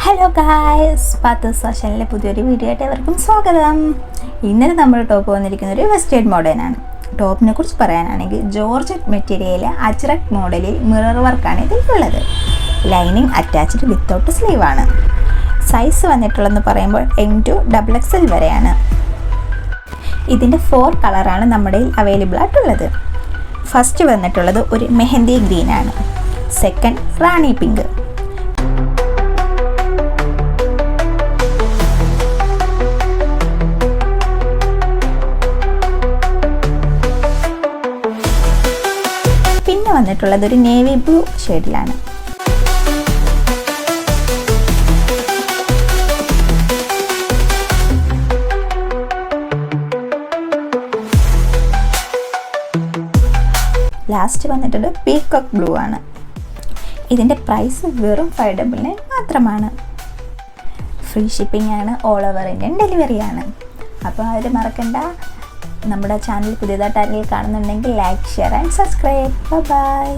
Hello guys, Pathu's ഫാഷനിലെ പുതിയൊരു video ആയിട്ട് എവർക്കും സ്വാഗതം. ഇന്നലെ നമ്മൾ ടോപ്പ് വന്നിരിക്കുന്ന ഒരു വെസ്റ്റേൺ മോഡേണാണ്. ടോപ്പിനെ കുറിച്ച് പറയാനാണെങ്കിൽ ജോർജറ്റ് മെറ്റീരിയലിലെ അജ്രക് മോഡലിൽ മിറർ വർക്കാണ് ഇതിലുള്ളത്. ലൈനിങ് അറ്റാച്ച്ഡ് വിത്തൗട്ട് സ്ലീവാണ്. സൈസ് വന്നിട്ടുള്ളതെന്ന് പറയുമ്പോൾ M2XXL വരെയാണ്. ഇതിൻ്റെ 4 കളറാണ് നമ്മുടെ അവൈലബിൾ ആയിട്ടുള്ളത്. ഫസ്റ്റ് വന്നിട്ടുള്ളത് ഒരു മെഹന്തി ഗ്രീൻ ആണ്. Second rani pink. പിന്നെ വന്നിട്ടുള്ളത് ഒരു നേവി ബ്ലൂ ഷെയ്ഡിലാണ്. ലാസ്റ്റ് വന്നിട്ടൊരു പീകോക്ക് ബ്ലൂ ആണ്. ഇതിൻ്റെ പ്രൈസ് വെറും 599 മാത്രമാണ്. ഫ്രീ ഷിപ്പിംഗ് ആണ്, ഓൾ ഓവർ ഇന്ത്യൻ ഡെലിവറി ആണ്. അപ്പോൾ അത് മറക്കണ്ട. നമ്മുടെ ചാനൽ പുതിയതായിട്ട് ആരെങ്കിലും കാണുന്നുണ്ടെങ്കിൽ like, share and subscribe. By.